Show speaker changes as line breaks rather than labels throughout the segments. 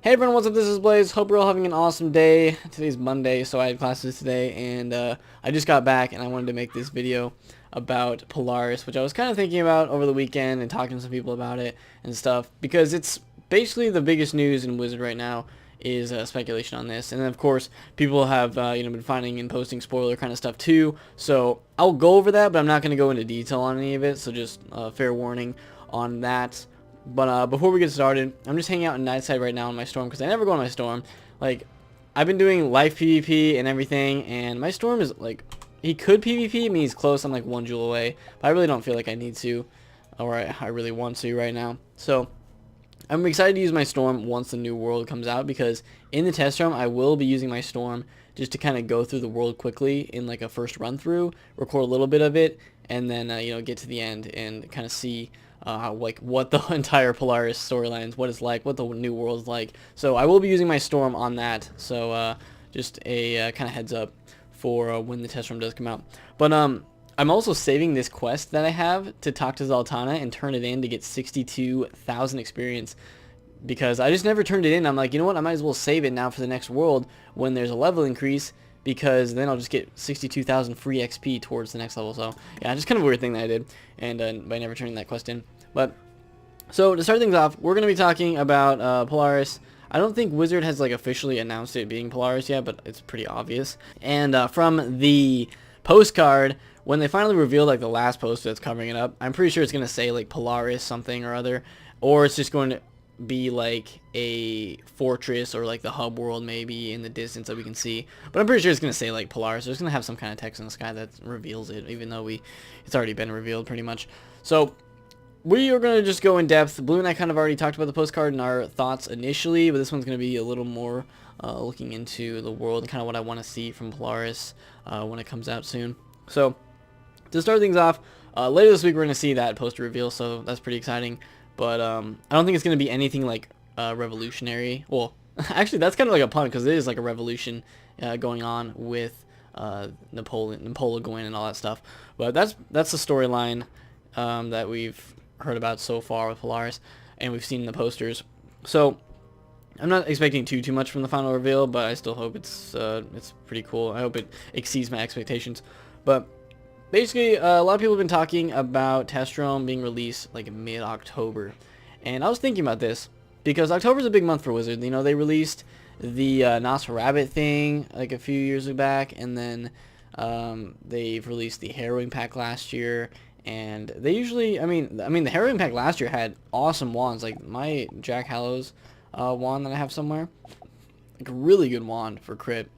Hey everyone, what's up? This is Blaze. Hope you're all having an awesome day. Today's Monday, so I had classes today, and I just got back, and I wanted to make this video about Polaris, which I was kind of thinking about over the weekend and talking to some people about it and stuff, because it's basically the biggest news in Wizard right now is speculation on this. And then, of course, people have been finding and posting spoiler kind of stuff too, so I'll go over that, but I'm not going to go into detail on any of it, so just fair warning on that. But before we get started, I'm just hanging out in Nightside right now on my Storm because I never go on my Storm. Like, I've been doing life PvP and everything, and my Storm is like, he could PvP, I mean he's close, I'm like 1 jewel away, but I really don't feel like I need to, or I really want to right now. So I'm excited to use my Storm once the new world comes out, because in the test room I will be using my Storm just to kind of go through the world quickly in like a first run through, record a little bit of it, and then get to the end and kind of see like what the entire Polaris storylines, what it's like, what the new world's like. So I will be using my Storm on that. So just a kind of heads up for when the test room does come out. But I'm also saving this quest that I have to talk to Zoltana and turn it in to get 62,000 experience, because I just never turned it in. I'm like, you know what, I might as well save it now for the next world when there's a level increase, because then I'll just get 62,000 free XP towards the next level. So yeah, just kind of a weird thing that I did, and by never turning that quest in. But so to start things off, we're going to be talking about Polaris. I don't think Wizard has like officially announced it being Polaris yet, but it's pretty obvious. And from the postcard, when they finally revealed like the last poster that's covering it up, I'm pretty sure it's going to say like Polaris something or other, or it's just going to be like a fortress or like the hub world maybe in the distance that we can see. But I'm pretty sure it's going to say like Polaris. It's going to have some kind of text in the sky that reveals it, even though it's already been revealed pretty much. So we are going to just go in depth. Blue and I kind of already talked about the postcard and our thoughts initially, but this one's going to be a little more looking into the world and kind of what I want to see from Polaris when it comes out soon. So to start things off, later this week we're going to see that poster reveal, so that's pretty exciting. But I don't think it's going to be anything like revolutionary. Well, actually that's kind of like a pun, because it is like a revolution going on with Napoleon going and all that stuff. But that's the storyline that we've heard about so far with Polaris, and we've seen in the posters. So I'm not expecting too much from the final reveal, but I still hope it's pretty cool. I hope it exceeds my expectations. But basically, a lot of people have been talking about Testrom being released like mid-October, and I was thinking about this because October's a big month for Wizard. You know, they released the Nos Rabbit thing like a few years back, and then they've released the Harrowing Pack last year. And they usually, I mean, the Harrowing Pack last year had awesome wands. Like my Jack Hallows wand that I have somewhere, like a really good wand for crit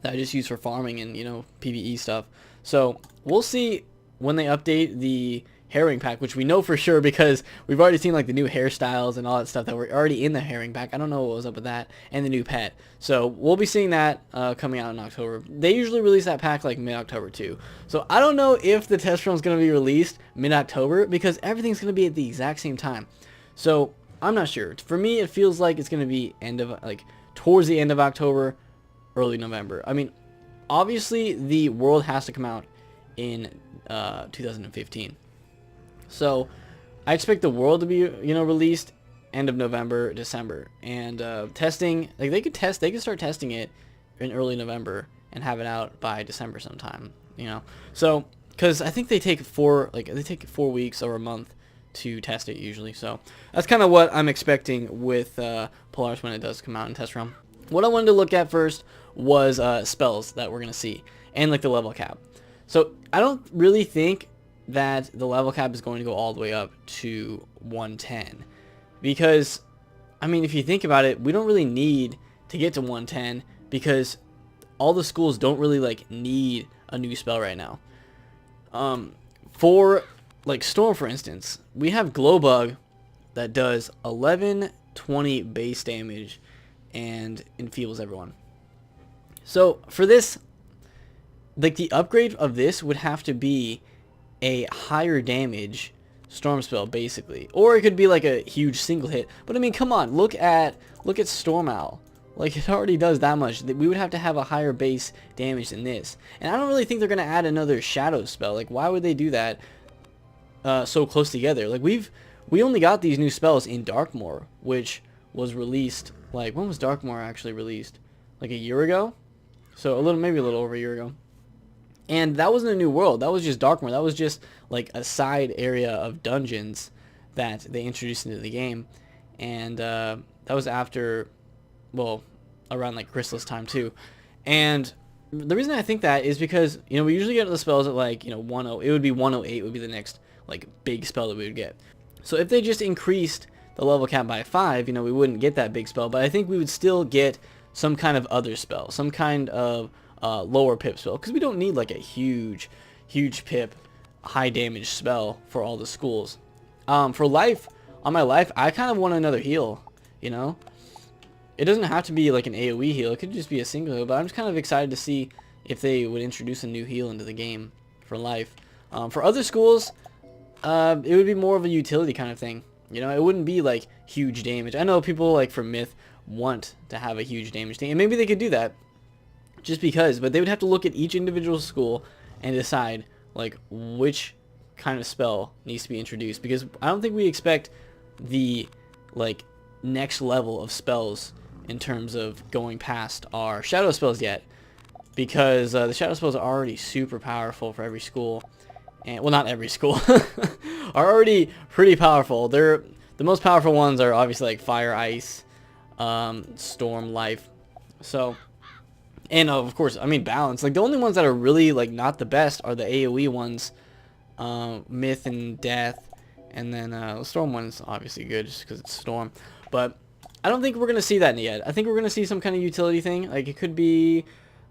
that I just use for farming and PvE stuff. So we'll see when they update the Harrowing Pack, which we know for sure because we've already seen like the new hairstyles and all that stuff that were already in the Harrowing Pack. I don't know what was up with that, and the new pet. So we'll be seeing that coming out in October. They usually release that pack like mid-October too. So I don't know if the test run is going to be released mid-October, because everything's going to be at the exact same time. So I'm not sure. For me, it feels like it's going to be towards the end of October, early November. I mean, obviously the world has to come out in 2015. So I expect the world to be released end of November, December, and testing, like they could start testing it in early November and have it out by December sometime. So because I think they take 4 weeks or a month to test it usually. So that's kind of what I'm expecting with Polaris when it does come out in test realm. What I wanted to look at first was spells that we're gonna see and like the level cap. So I don't really think that the level cap is going to go all the way up to 110, because I mean, if you think about it, we don't really need to get to 110 because all the schools don't really like need a new spell right now. For like Storm, for instance, we have Glowbug that does 1120 base damage and enfeebles everyone. So for this, like the upgrade of this would have to be a higher damage storm spell basically, or it could be like a huge single hit. But I mean, come on, look at Storm Owl. Like, it already does that much. We would have to have a higher base damage than this, and I don't really think they're gonna add another shadow spell. Like, why would they do that so close together? Like, we only got these new spells in Darkmoor, which was released, like, when was Darkmoor actually released? Like a year ago? So maybe a little over a year ago. And that wasn't a new world. That was just Darkmoor. That was just like a side area of dungeons that they introduced into the game. And that was after, well, around like Chrysalis time too. And the reason I think that is because, you know, we usually get the spells at like, you know, 10, it would be 108 would be the next like big spell that we would get. So if they just increased the level cap by 5, you know, we wouldn't get that big spell, but I think we would still get some kind of other spell, some kind of lower pip spell, because we don't need like a huge pip, high damage spell for all the schools. For life, on my life, I kind of want another heal, you know? It doesn't have to be like an AoE heal, it could just be a single heal, but I'm just kind of excited to see if they would introduce a new heal into the game for life. For other schools, it would be more of a utility kind of thing. You know, it wouldn't be like huge damage. I know people like for Myth want to have a huge damage thing, and maybe they could do that just because, but they would have to look at each individual school and decide like which kind of spell needs to be introduced, because I don't think we expect the like next level of spells in terms of going past our shadow spells yet, because the shadow spells are already super powerful for every school. And, well, not every school, are already pretty powerful. The most powerful ones are obviously like Fire, Ice, Storm, Life. So, and of course, I mean Balance. Like the only ones that are really like not the best are the AoE ones, Myth and Death, and then the Storm one's obviously good just because it's Storm. But I don't think we're gonna see that yet. I think we're gonna see some kind of utility thing. Like it could be,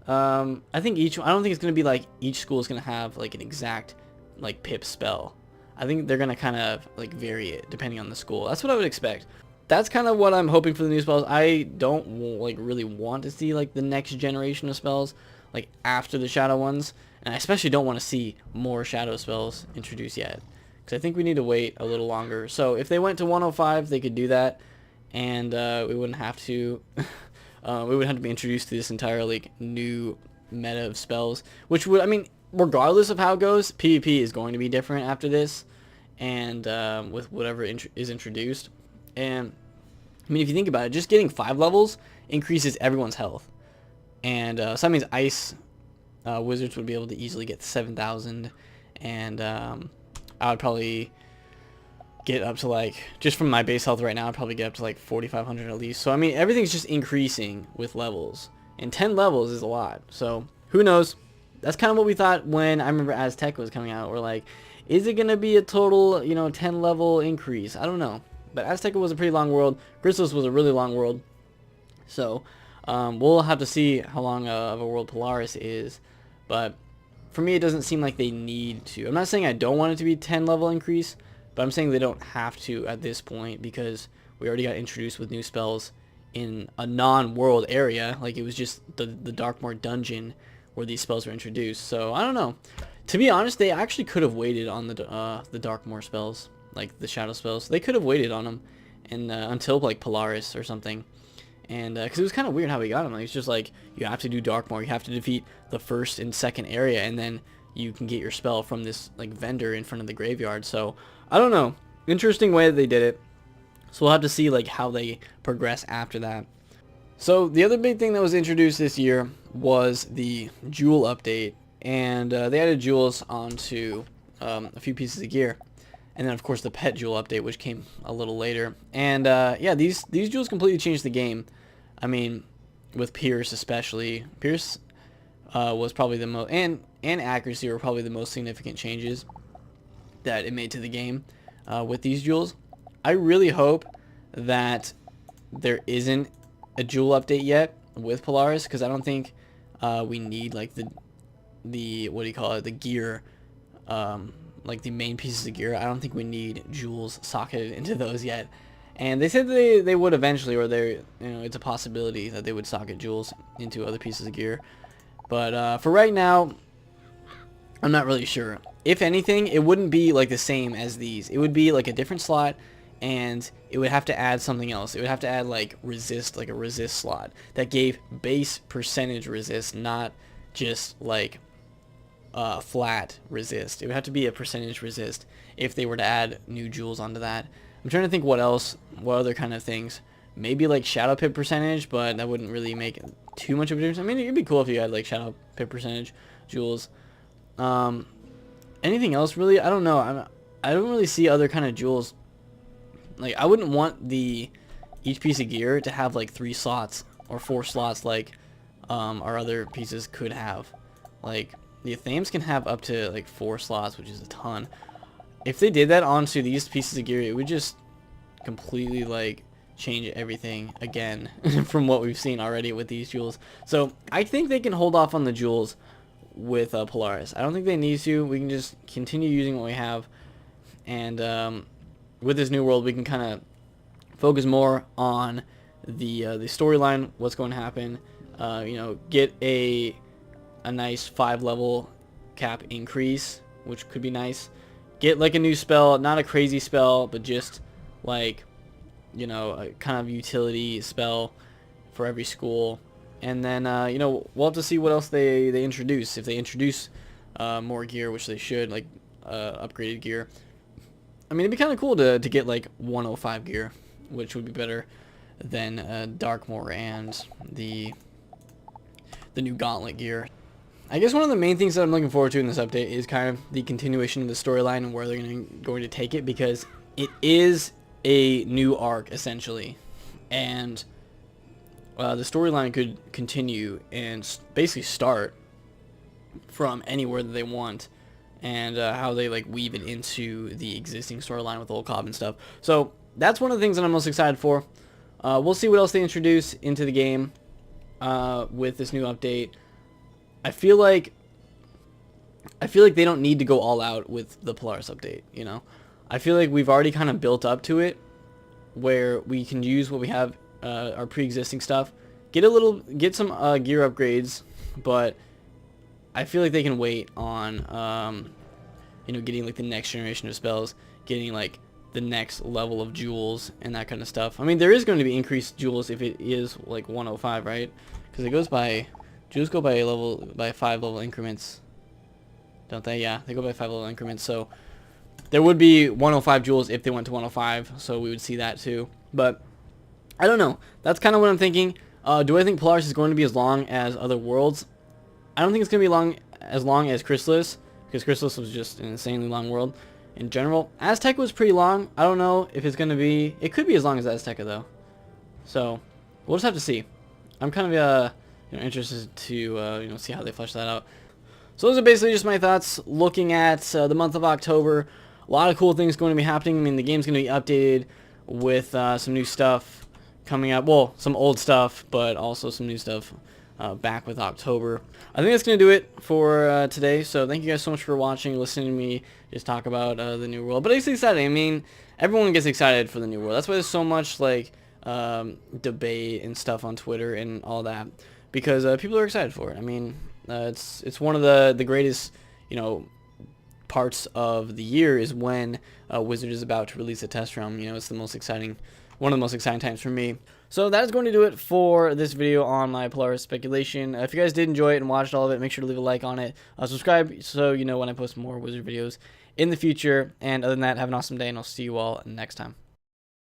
I don't think it's gonna be like each school is gonna have like an exact like pip spell. I think they're gonna kind of like vary it depending on the school. That's what I would expect. That's kind of what I'm hoping for the new spells. I don't like really want to see like the next generation of spells like after the shadow ones, and I especially don't want to see more shadow spells introduced yet, because I think we need to wait a little longer. So if they went to 105, they could do that, and we wouldn't have to we would have to be introduced to this entirely new meta of spells, which would, I mean, regardless of how it goes, PvP is going to be different after this, and with whatever is introduced. And I mean, if you think about it, just getting 5 levels increases everyone's health, and so that means Ice wizards would be able to easily get 7,000, and I would probably get up to like, just from my base health right now, I'd probably get up to like 4,500 at least. So I mean, everything's just increasing with levels, and 10 levels is a lot. So who knows? That's kind of what we thought when I remember Aztec was coming out. We're like, is it going to be a total, you know, 10 level increase? I don't know. But Azteca was a pretty long world. Chrysalis was a really long world. So we'll have to see how long of a world Polaris is. But for me, it doesn't seem like they need to. I'm not saying I don't want it to be 10 level increase, but I'm saying they don't have to at this point, because we already got introduced with new spells in a non-world area. Like it was just the Darkmoor dungeon where these spells were introduced. So I don't know. To be honest, they actually could have waited on the Darkmoor spells, like the shadow spells. They could have waited on them and until like Polaris or something. And because it was kind of weird how we got them. Like, it's just like you have to do Darkmoor, you have to defeat the first and second area, and then you can get your spell from this like vendor in front of the graveyard. So I don't know. Interesting way that they did it. So we'll have to see like how they progress after that. So the other big thing that was introduced this year was the jewel update, and they added jewels onto a few pieces of gear, and then of course the pet jewel update, which came a little later. And yeah, these jewels completely changed the game. I mean, with Pierce especially, Pierce was probably the most, and accuracy were probably the most significant changes that it made to the game with these jewels. I really hope that there isn't a jewel update yet with Polaris, because I don't think we need like the what do you call it, the gear, like the main pieces of gear. I don't think we need jewels socketed into those yet, and they said they would eventually, or it's a possibility that they would socket jewels into other pieces of gear, but for right now I'm not really sure. If anything, it wouldn't be like the same as these. It would be like a different slot, and it would have to add something else. It would have to add like resist, like a resist slot that gave base percentage resist, not just like flat resist. It would have to be a percentage resist if they were to add new jewels onto that. I'm trying to think what other kind of things maybe like shadow pip percentage, but that wouldn't really make too much of a difference. I mean, it'd be cool if you had like shadow pip percentage jewels. Anything else really? I don't know. I don't really see other kind of jewels. Like, I wouldn't want each piece of gear to have like 3 slots or 4 slots like our other pieces could have. Like, the Athames can have up to like 4 slots, which is a ton. If they did that onto these pieces of gear, it would just completely like change everything again from what we've seen already with these jewels. So I think they can hold off on the jewels with Polaris. I don't think they need to. We can just continue using what we have, and with this new world we can kind of focus more on the storyline, what's going to happen. You know, get a nice 5-level cap increase, which could be nice. Get like a new spell, not a crazy spell, but just like, you know, a kind of utility spell for every school. And then you know, we'll have to see what else they introduce. If they introduce more gear, which they should, like upgraded gear. I mean, it'd be kind of cool to get like 105 gear, which would be better than Darkmoor and the new Gauntlet gear. I guess one of the main things that I'm looking forward to in this update is kind of the continuation of the storyline and where they're going to take it, because it is a new arc essentially, and the storyline could continue and basically start from anywhere that they want, and how they like weave it into the existing storyline with Old Cobb and stuff. So that's one of the things that I'm most excited for. We'll see what else they introduce into the game with this new update. I feel like they don't need to go all out with the Polaris update, you know? I feel like we've already kind of built up to it, where we can use what we have, our pre-existing stuff, get some gear upgrades, but I feel like they can wait on, you know, getting like the next generation of spells, getting like the next level of jewels and that kind of stuff. I mean, there is going to be increased jewels if it is like 105, right? Because it goes by, jewels go by 5 level increments, don't they? Yeah, they go by 5 level increments. So there would be 105 jewels if they went to 105, so we would see that too. But I don't know. That's kind of what I'm thinking. Do I think Polaris is going to be as long as other worlds? I don't think it's going to be as long as Chrysalis, because Chrysalis was just an insanely long world in general. Azteca was pretty long. I don't know if it's going to be... It could be as long as Azteca, though. So we'll just have to see. I'm kind of you know, interested to you know, see how they flesh that out. So those are basically just my thoughts looking at the month of October. A lot of cool things going to be happening. I mean, the game's going to be updated with some new stuff coming up. Well, some old stuff, but also some new stuff back with October. I think that's going to do it for today. So thank you guys so much for watching, listening to me just talk about the new world. But it's exciting. I mean, everyone gets excited for the new world. That's why there's so much like debate and stuff on Twitter and all that, because people are excited for it. I mean, it's one of the greatest, you know, parts of the year is when Wizard is about to release a test realm. You know, it's the most exciting, one of the most exciting times for me. So that is going to do it for this video on my Polaris speculation. If you guys did enjoy it and watched all of it, make sure to leave a like on it. Subscribe so you know when I post more Wizard videos in the future. And other than that, have an awesome day, and I'll see you all next time.